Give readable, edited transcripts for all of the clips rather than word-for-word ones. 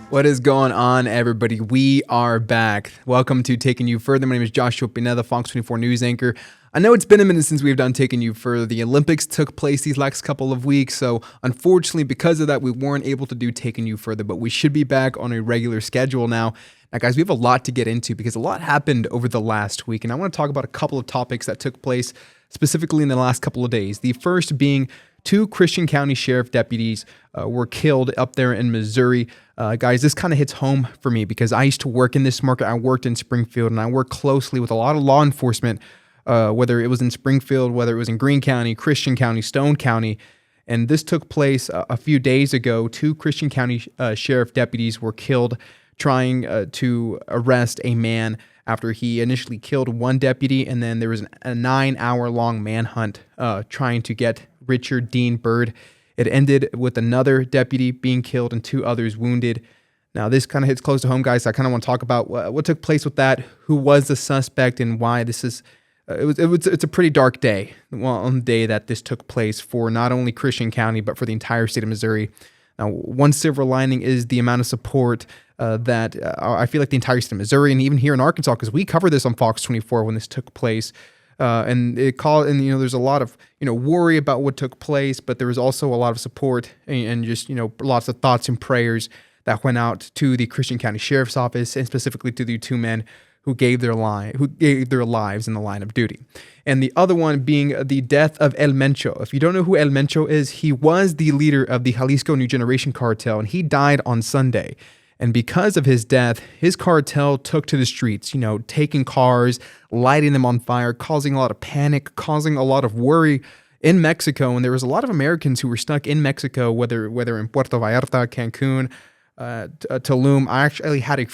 What is going on, everybody? We are back. Welcome to Taking You Further. My name is Joshua Pineda, Fox 24 news anchor. I know it's been a minute since we've done Taking You Further. The Olympics took place these last couple of weeks, so unfortunately, because of that, we weren't able to do Taking You Further, but we should be back on a regular schedule now. Now, guys, we have a lot to get into because a lot happened over the last week, and I want to talk about a couple of topics that took place specifically in the last couple of days. The first being two Christian County Sheriff deputies were killed up there in Missouri. Guys, this kind of hits home for me because I used to work in this market. I worked in Springfield, and I worked closely with a lot of law enforcement, whether it was in Springfield, whether it was in Greene County, Christian County, Stone County. And this took place a few days ago. Two Christian County Sheriff deputies were killed trying to arrest a man after he initially killed one deputy, and then there was a 9-hour-long manhunt trying to get Richard Dean Byrd. It ended with another deputy being killed and two others wounded. Now, this kind of hits close to home, guys. I kind of want to talk about what took place with that, who was the suspect, and why this is. It's a pretty dark day, on the day that this took place for not only Christian County but for the entire state of Missouri. Now, one silver lining is the amount of support that I feel like the entire state of Missouri and even here in Arkansas, because we covered this on Fox 24 when this took place. And there's a lot of, worry about what took place, but there was also a lot of support and just, lots of thoughts and prayers that went out to the Christian County Sheriff's Office and specifically to the two men who gave their lives in the line of duty. And the other one being the death of El Mencho. If you don't know who El Mencho is, he was the leader of the Jalisco New Generation cartel, and he died on Sunday. And because of his death, his cartel took to the streets, taking cars, lighting them on fire, causing a lot of panic, causing a lot of worry in Mexico. And there was a lot of Americans who were stuck in Mexico, whether in Puerto Vallarta, Cancun, Tulum. I actually had a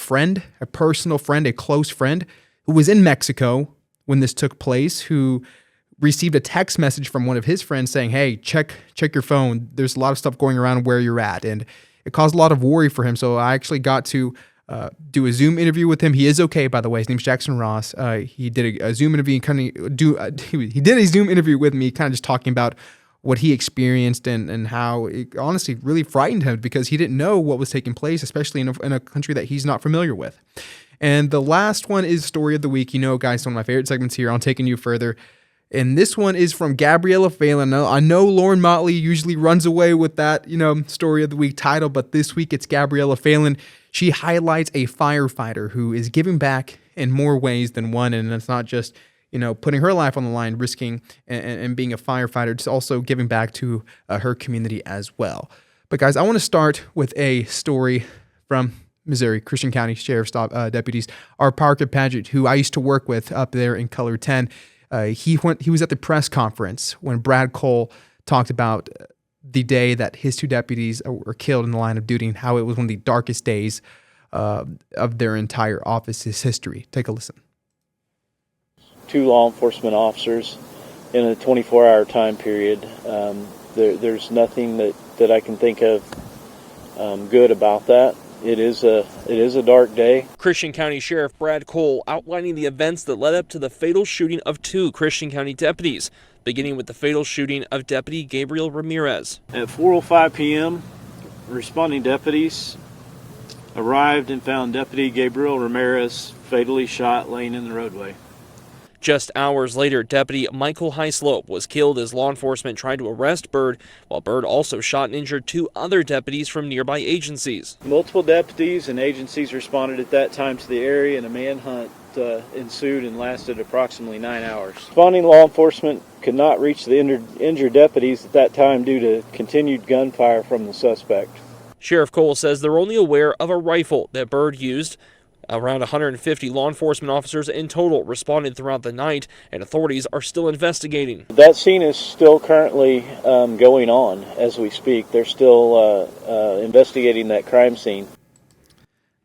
personal friend, a close friend, who was in Mexico when this took place, who received a text message from one of his friends saying, "Hey, check your phone. There's a lot of stuff going around where you're at." And it caused a lot of worry for him. So I actually got to do a Zoom interview with him. He is okay, by the way. His name's Jackson Ross. He did a Zoom interview. He did a Zoom interview with me, kind of just talking about what he experienced and how it honestly really frightened him because he didn't know what was taking place, especially in a country that he's not familiar with. And the last one is Story of the Week. Guys, one of my favorite segments here on Taking You Further. And this one is from Gabriella Phelan. I know Lauren Motley usually runs away with that, Story of the Week title, but this week it's Gabriella Phelan. She highlights a firefighter who is giving back in more ways than one, and it's not just, putting her life on the line, risking and being a firefighter, it's also giving back to her community as well. But guys, I want to start with a story from Missouri, Christian County Sheriff's deputies. Our Parker Paget, who I used to work with up there in Color 10, he was at the press conference when Brad Cole talked about the day that his two deputies were killed in the line of duty and how it was one of the darkest days of their entire office's history. Take a listen. Two law enforcement officers in a 24-hour time period. There's nothing that I can think of good about that. It is a dark day. Christian County Sheriff Brad Cole outlining the events that led up to the fatal shooting of two Christian County deputies, beginning with the fatal shooting of Deputy Gabriel Ramirez. At 4:05 p.m., responding deputies arrived and found Deputy Gabriel Ramirez fatally shot laying in the roadway. Just hours later, Deputy Michael Highslope was killed as law enforcement tried to arrest Byrd, while Byrd also shot and injured two other deputies from nearby agencies. Multiple deputies and agencies responded at that time to the area, and a manhunt ensued and lasted approximately 9 hours. Responding law enforcement could not reach the injured deputies at that time due to continued gunfire from the suspect. Sheriff Cole says they're only aware of a rifle that Byrd used. Around 150 law enforcement officers in total responded throughout the night, and authorities are still investigating. That scene is still currently going on as we speak. They're still investigating that crime scene.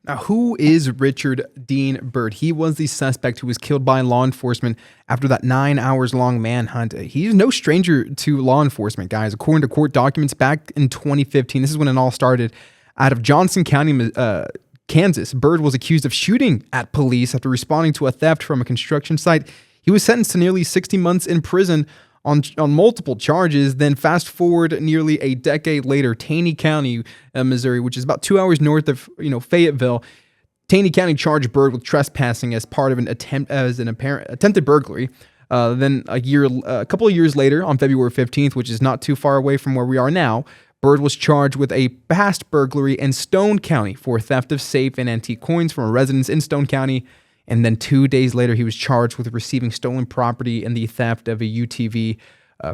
Now, who is Richard Dean Byrd? He was the suspect who was killed by law enforcement after that 9 hours long manhunt. He's no stranger to law enforcement, guys. According to court documents back in 2015, this is when it all started, out of Johnson County, Kansas, Byrd was accused of shooting at police after responding to a theft from a construction site. He was sentenced to nearly 60 months in prison on multiple charges. Then fast forward nearly a decade later, Taney County, Missouri, which is about 2 hours north of Fayetteville. Taney County charged Byrd with trespassing as part of an apparent attempted burglary. Then a couple of years later, on February 15th, which is not too far away from where we are now, Byrd was charged with a past burglary in Stone County for theft of safe and antique coins from a residence in Stone County. And then 2 days later, he was charged with receiving stolen property and the theft of a UTV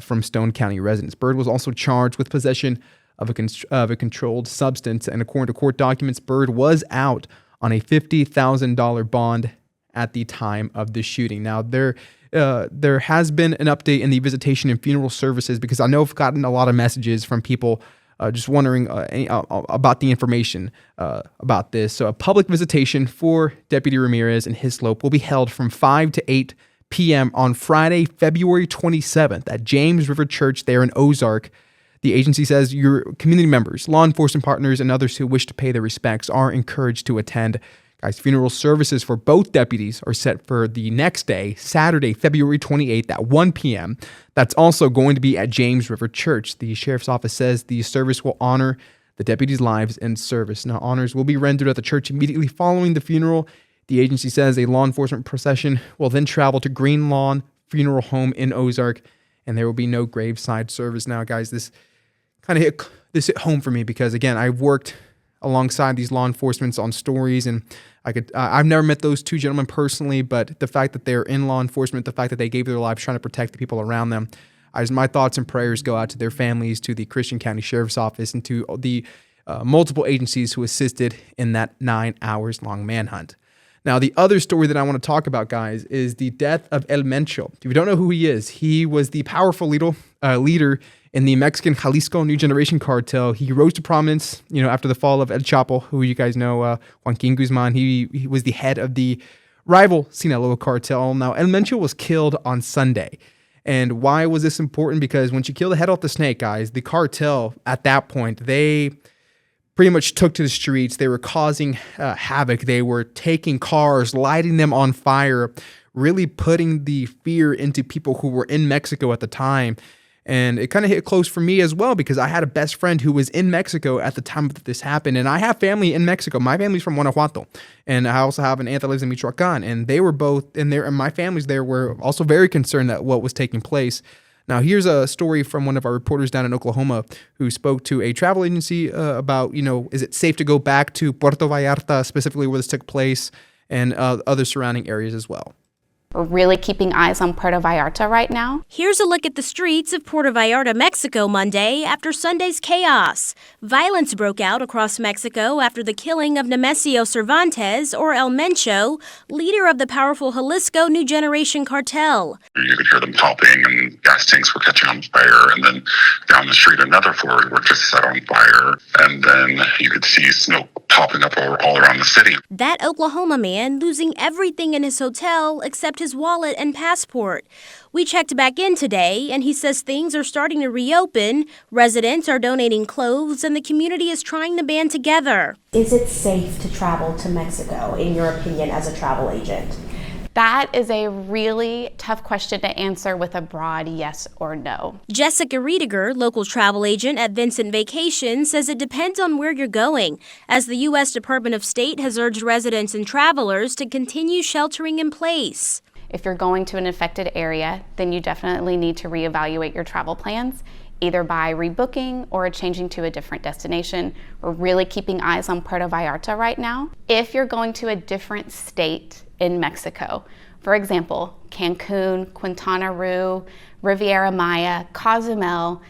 from Stone County residents. Byrd was also charged with possession of a controlled substance. And according to court documents, Byrd was out on a $50,000 bond at the time of the shooting. Now, there has been an update in the visitation and funeral services, because I know I've gotten a lot of messages from people just wondering about the information about this. So a public visitation for Deputy Ramirez and Hislop will be held from 5 to 8 p.m. on Friday, February 27th at James River Church there in Ozark. The agency says your community members, law enforcement partners, and others who wish to pay their respects are encouraged to attend. Guys, funeral services for both deputies are set for the next day, Saturday, February 28th at 1 p.m. That's also going to be at James River Church. The sheriff's office says the service will honor the deputies' lives and service. Now, honors will be rendered at the church immediately following the funeral. The agency says a law enforcement procession will then travel to Green Lawn Funeral Home in Ozark, and there will be no graveside service. Now, guys, this hit home for me because, again, I've worked alongside these law enforcement on stories, and I've never met those two gentlemen personally, but the fact that they're in law enforcement, the fact that they gave their lives trying to protect the people around them, my thoughts and prayers go out to their families, to the Christian County Sheriff's Office, and to the multiple agencies who assisted in that 9 hours long manhunt. Now, the other story that I want to talk about, guys, is the death of El Mencho. If you don't know who he is, he was the powerful leader in the Mexican Jalisco New Generation cartel. He rose to prominence, after the fall of El Chapo, who you guys know, Joaquin Guzman. He was the head of the rival Sinaloa cartel. Now, El Mencho was killed on Sunday. And why was this important? Because once you kill the head off the snake, guys, the cartel at that point, they pretty much took to the streets. They were causing havoc. They were taking cars, lighting them on fire, really putting the fear into people who were in Mexico at the time. And it kind of hit close for me as well, because I had a best friend who was in Mexico at the time that this happened. And I have family in Mexico. My family's from Guanajuato. And I also have an aunt that lives in Michoacan. And they were both in there. And my families there were also very concerned at what was taking place. Now, here's a story from one of our reporters down in Oklahoma who spoke to a travel agency about, is it safe to go back to Puerto Vallarta, specifically where this took place, and other surrounding areas as well. We're really keeping eyes on Puerto Vallarta right now. Here's a look at the streets of Puerto Vallarta, Mexico, Monday after Sunday's chaos. Violence broke out across Mexico after the killing of Nemesio Cervantes, or El Mencho, leader of the powerful Jalisco New Generation cartel. You could hear them popping, and gas tanks were catching on fire, and then down the street another Ford were just set on fire, and then you could see smoke popping up all around the city. That Oklahoma man losing everything in his hotel except his wallet and passport. We checked back in today, and he says things are starting to reopen. Residents are donating clothes, and the community is trying to band together. Is it safe to travel to Mexico, in your opinion, as a travel agent? That is a really tough question to answer with a broad yes or no. Jessica Riediger, local travel agent at Vincent Vacation, says it depends on where you're going, as the U.S. Department of State has urged residents and travelers to continue sheltering in place. If you're going to an affected area, then you definitely need to reevaluate your travel plans, either by rebooking or changing to a different destination. We're really keeping eyes on Puerto Vallarta right now. If you're going to a different state in Mexico, for example, Cancun, Quintana Roo, Riviera Maya, Cozumel,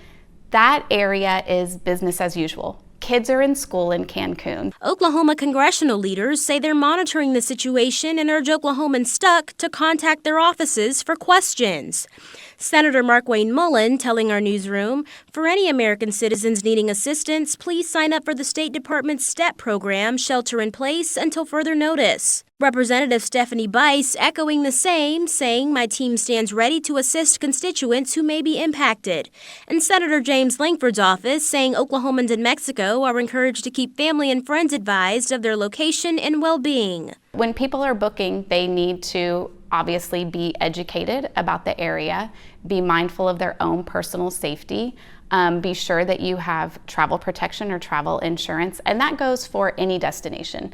that area is business as usual. Kids are in school in Cancun. Oklahoma congressional leaders say they're monitoring the situation and urge Oklahomans stuck to contact their offices for questions. Senator Mark Wayne Mullen telling our newsroom, for any American citizens needing assistance, please sign up for the State Department's STEP program, Shelter in Place, until further notice. Representative Stephanie Bice echoing the same, saying, my team stands ready to assist constituents who may be impacted. And Senator James Langford's office saying Oklahomans in Mexico are encouraged to keep family and friends advised of their location and well-being. When people are booking, they need to obviously be educated about the area, be mindful of their own personal safety, be sure that you have travel protection or travel insurance, and that goes for any destination.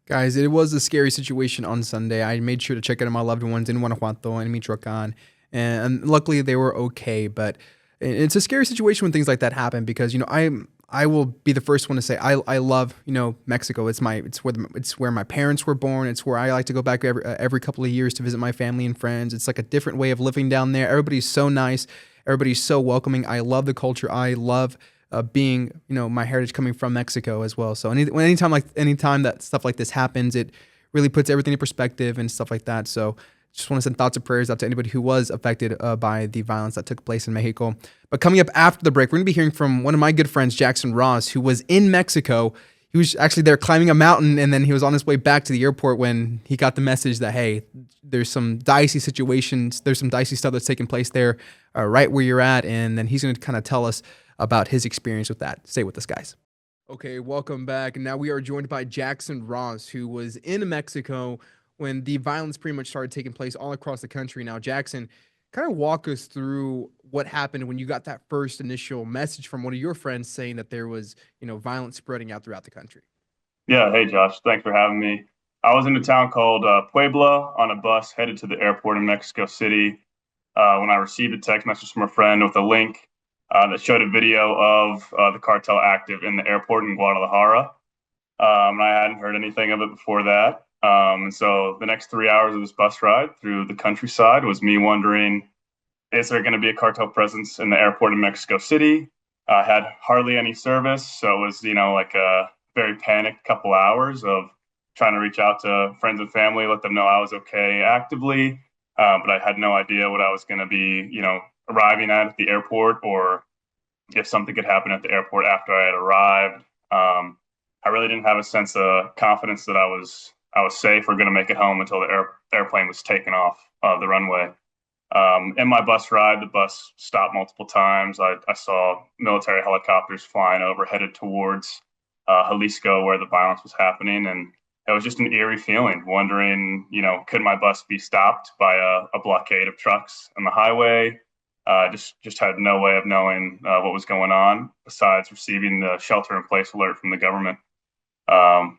Guys, it was a scary situation on Sunday. I made sure to check out on my loved ones in Guanajuato and Michoacan, and luckily they were okay. But it's a scary situation when things like that happen because I will be the first one to say I love Mexico. It's where my parents were born. It's where I like to go back every couple of years to visit my family and friends. It's like a different way of living down there. Everybody's so nice. Everybody's so welcoming. I love the culture. I love being, my heritage coming from Mexico as well. So anytime that stuff like this happens, it really puts everything in perspective and stuff like that. So just want to send thoughts and prayers out to anybody who was affected by the violence that took place in Mexico. But coming up after the break, we're going to be hearing from one of my good friends, Jackson Ross, who was in Mexico. He was actually there climbing a mountain, and then he was on his way back to the airport when he got the message that, hey, there's some dicey situations, there's some dicey stuff that's taking place there right where you're at. And then he's going to kind of tell us about his experience with that. Stay with us, guys. Okay, welcome back. And now we are joined by Jackson Ross, who was in Mexico when the violence pretty much started taking place all across the country. Now, Jackson, kind of walk us through what happened when you got that first initial message from one of your friends saying that there was, violence spreading out throughout the country. Yeah, hey Josh, thanks for having me. I was in a town called Puebla on a bus headed to the airport in Mexico City when I received a text message from a friend with a link that showed a video of the cartel active in the airport in Guadalajara. And I hadn't heard anything of it before that. And so the next 3 hours of this bus ride through the countryside was me wondering, is there going to be a cartel presence in the airport in Mexico City? I had hardly any service, so it was, like a very panicked couple hours of trying to reach out to friends and family, let them know I was okay actively. But I had no idea what I was going to be, arriving at the airport, or if something could happen at the airport after I had arrived. I really didn't have a sense of confidence that I was safe or going to make it home until the airplane was taken off the runway. In my bus ride, the bus stopped multiple times. I saw military helicopters flying over, headed towards Jalisco, where the violence was happening, and it was just an eerie feeling, wondering, could my bus be stopped by a blockade of trucks on the highway? Just had no way of knowing what was going on besides receiving the shelter-in-place alert from the government,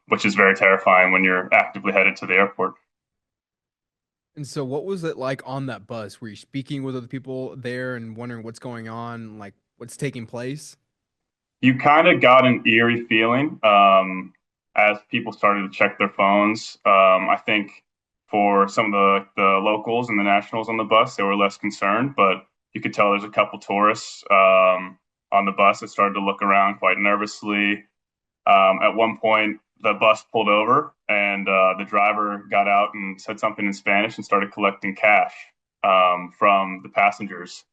which is very terrifying when you're actively headed to the airport. And so what was it like on that bus? Were you speaking with other people there and wondering what's going on, like what's taking place? You kind of got an eerie feeling as people started to check their phones. I think for some of the locals and the nationals on the bus, they were less concerned, but you could tell there's a couple tourists on the bus that started to look around quite nervously. At one point, the bus pulled over, and the driver got out and said something in Spanish and started collecting cash from the passengers,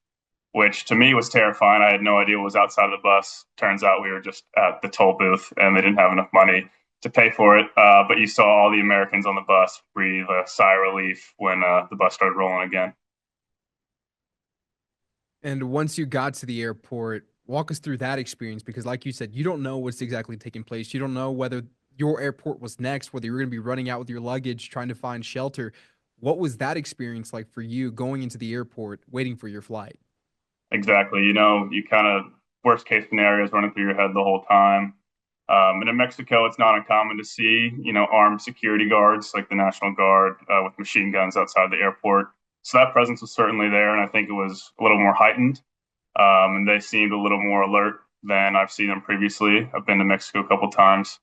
which to me was terrifying. I had no idea what was outside of the bus. Turns out we were just at the toll booth, and they didn't have enough money to pay for it. But you saw all the Americans on the bus breathe a sigh of relief when the bus started rolling again. And once you got to the airport, walk us through that experience because, like you said, you don't know what's exactly taking place. You don't know whether your airport was next, whether you're going to be running out with your luggage, trying to find shelter. What was that experience like for you going into the airport, waiting for your flight? Exactly. You kind of worst case scenarios running through your head the whole time. And in Mexico, it's not uncommon to see, armed security guards like the National Guard with machine guns outside the airport. So that presence was certainly there, and I think it was a little more heightened. And they seemed a little more alert than I've seen them previously. I've been to Mexico a couple times.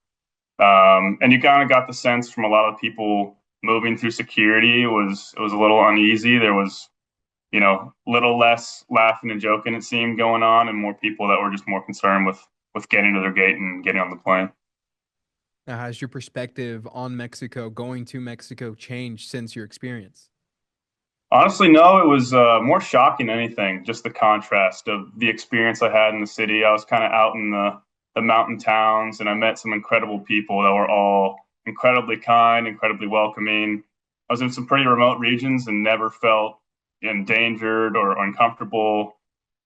And you kind of got the sense from a lot of people moving through security, it was a little uneasy. There was, little less laughing and joking, it seemed, going on, and more people that were just more concerned with getting to their gate and getting on the plane. Now, has your perspective on Mexico, going to Mexico, changed since your experience? Honestly, no, it was more shocking than anything, just the contrast of the experience I had in the city. I was kind of out in the mountain towns, and I met some incredible people that were all incredibly kind, incredibly welcoming. I was in some pretty remote regions and never felt endangered or uncomfortable.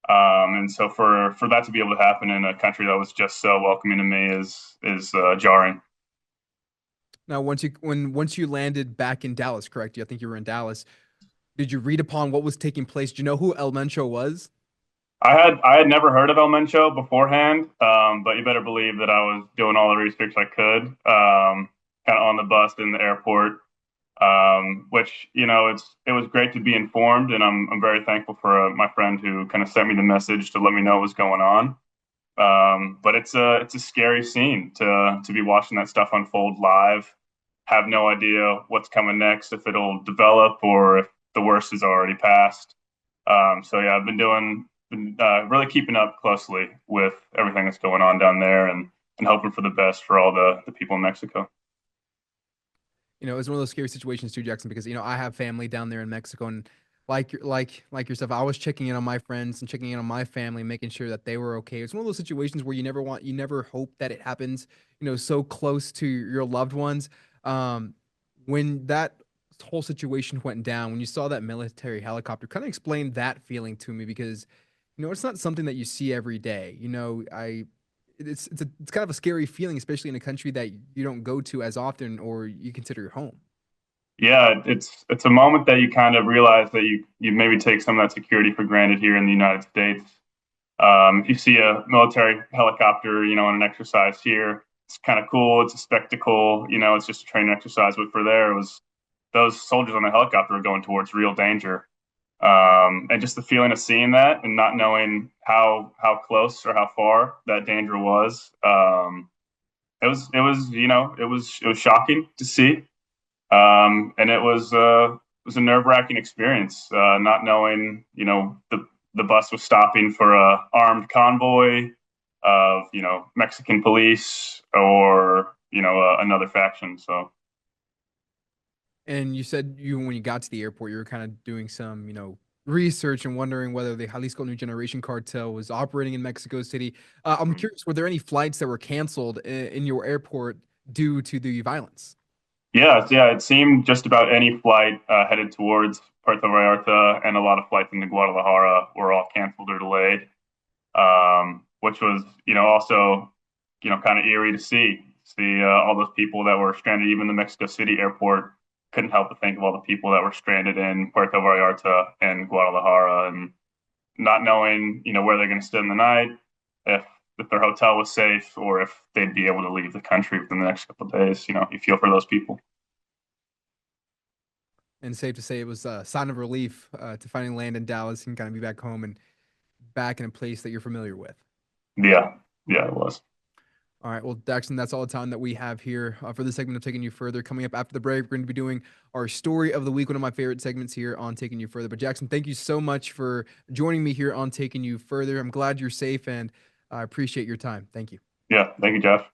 And so for that to be able to happen in a country that was just so welcoming to me is jarring. Now, once you landed back in Dallas, correct? I think you were in Dallas. Did you read upon what was taking place? Do you know who El Mencho was? I had never heard of El Mencho beforehand, but you better believe that I was doing all the research I could, kind of on the bus in the airport. Which it was great to be informed, and I'm very thankful for my friend who kind of sent me the message to let me know what was going on. But it's a scary scene to be watching that stuff unfold live. Have no idea what's coming next, if it'll develop or if the worst is already past. So yeah, I've been really keeping up closely with everything that's going on down there, and hoping for the best for all the people in Mexico. It's one of those scary situations too, Jackson, because I have family down there in Mexico, and like yourself, I was checking in on my friends and checking in on my family, making sure that they were okay. It's one of those situations where you never hope that it happens, so close to your loved ones. When that whole situation went down, when you saw that military helicopter, kind of explain that feeling to me, because it's not something that you see every day. It's kind of a scary feeling, especially in a country that you don't go to as often or you consider your home. Yeah, it's a moment that you kind of realize that you maybe take some of that security for granted here in the United States. If you see a military helicopter, on an exercise here, it's kind of cool. It's a spectacle. It's just a training exercise. But for there, it was those soldiers on the helicopter were going towards real danger. And just the feeling of seeing that and not knowing how close or how far that danger was. It was shocking to see. And it was a nerve-wracking experience, not knowing, the bus was stopping for a armed convoy of, Mexican police or, another faction. So. And you said when you got to the airport, you were kind of doing some, research and wondering whether the Jalisco New Generation cartel was operating in Mexico City. I'm curious, were there any flights that were canceled in your airport due to the violence? Yeah. It seemed just about any flight headed towards Puerto Vallarta, and a lot of flights into Guadalajara were all canceled or delayed, which was, also, kind of eerie to see all those people that were stranded. Even the Mexico City airport couldn't help but think of all the people that were stranded in Puerto Vallarta and Guadalajara, and not knowing, where they're going to spend the night, if their hotel was safe, or if they'd be able to leave the country within the next couple of days. You feel for those people. And safe to say it was a sign of relief to finally land in Dallas and kind of be back home and back in a place that you're familiar with. Yeah, it was. All right. Well, Jackson, that's all the time that we have here for this segment of Taking You Further. Coming up after the break, we're going to be doing our story of the week, one of my favorite segments here on Taking You Further. But Jackson, thank you so much for joining me here on Taking You Further. I'm glad you're safe, and I appreciate your time. Thank you. Yeah. Thank you, Jeff.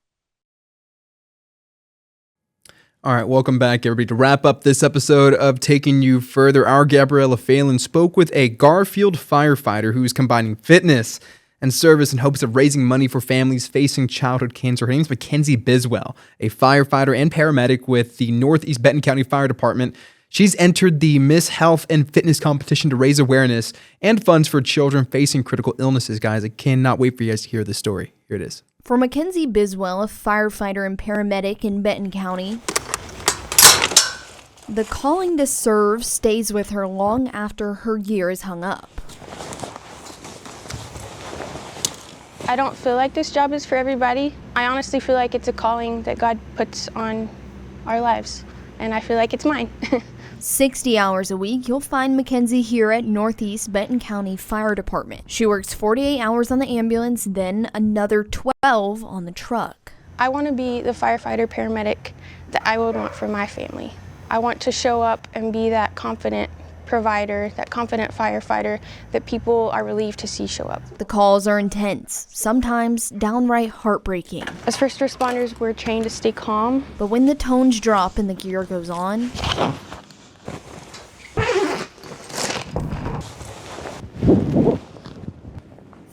All right, welcome back, everybody. To wrap up this episode of Taking You Further, our Gabriella Phelan spoke with a Garfield firefighter who is combining fitness and service in hopes of raising money for families facing childhood cancer. Her name is Mackenzie Biswell, a firefighter and paramedic with the Northeast Benton County Fire Department. She's entered the Miss Health and Fitness competition to raise awareness and funds for children facing critical illnesses. Guys, I cannot wait for you guys to hear this story. Here it is. For Mackenzie Biswell, a firefighter and paramedic in Benton County, the calling to serve stays with her long after her year is hung up. I don't feel like this job is for everybody. I honestly feel like it's a calling that God puts on our lives, and I feel like it's mine. 60 hours a week, you'll find Mackenzie here at Northeast Benton County Fire Department. She works 48 hours on the ambulance, then another 12 on the truck. I want to be the firefighter paramedic that I would want for my family. I want to show up and be that confident provider, that confident firefighter that people are relieved to see show up. The calls are intense, sometimes downright heartbreaking. As first responders, we're trained to stay calm. But when the tones drop and the gear goes on,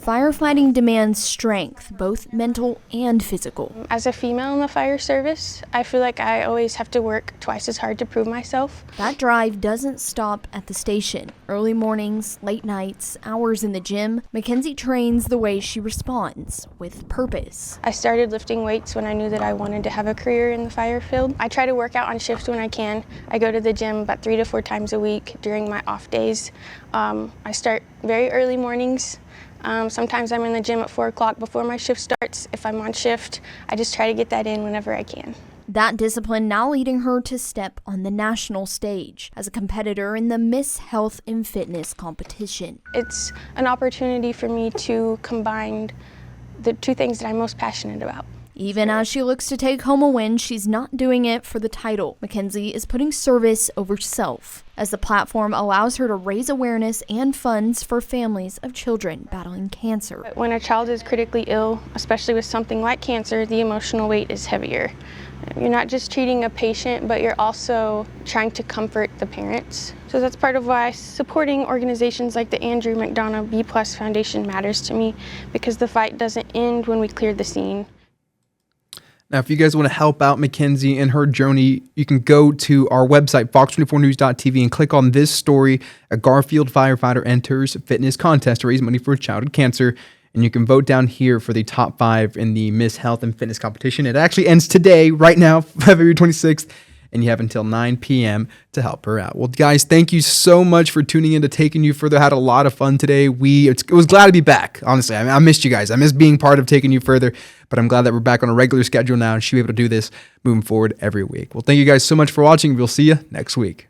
Firefighting demands strength, both mental and physical. As a female in the fire service, I feel like I always have to work twice as hard to prove myself. That drive doesn't stop at the station. Early mornings, late nights, hours in the gym, Mackenzie trains the way she responds, with purpose. I started lifting weights when I knew that I wanted to have a career in the fire field. I try to work out on shift when I can. I go to the gym about 3 to 4 times a week during my off days. I start very early mornings. Sometimes I'm in the gym at 4 o'clock before my shift starts. If I'm on shift, I just try to get that in whenever I can. That discipline now leading her to step on the national stage as a competitor in the Miss Health and Fitness competition. It's an opportunity for me to combine the two things that I'm most passionate about. Even as she looks to take home a win, she's not doing it for the title. Mackenzie is putting service over self, as the platform allows her to raise awareness and funds for families of children battling cancer. When a child is critically ill, especially with something like cancer, the emotional weight is heavier. You're not just treating a patient, but you're also trying to comfort the parents. So that's part of why supporting organizations like the Andrew McDonough B+ Foundation matters to me, because the fight doesn't end when we clear the scene. Now, if you guys want to help out Mackenzie in her journey, you can go to our website, fox24news.tv, and click on this story. A Garfield firefighter enters fitness contest to raise money for childhood cancer. And you can vote down here for the top 5 in the Miss Health and Fitness competition. It actually ends today, right now, February 26th. And you have until 9 p.m. to help her out. Well, guys, thank you so much for tuning in to Taking You Further. Had a lot of fun today. It was glad to be back, honestly. I missed you guys. I missed being part of Taking You Further, but I'm glad that we're back on a regular schedule now and she'll be able to do this moving forward every week. Well, thank you guys so much for watching. We'll see you next week.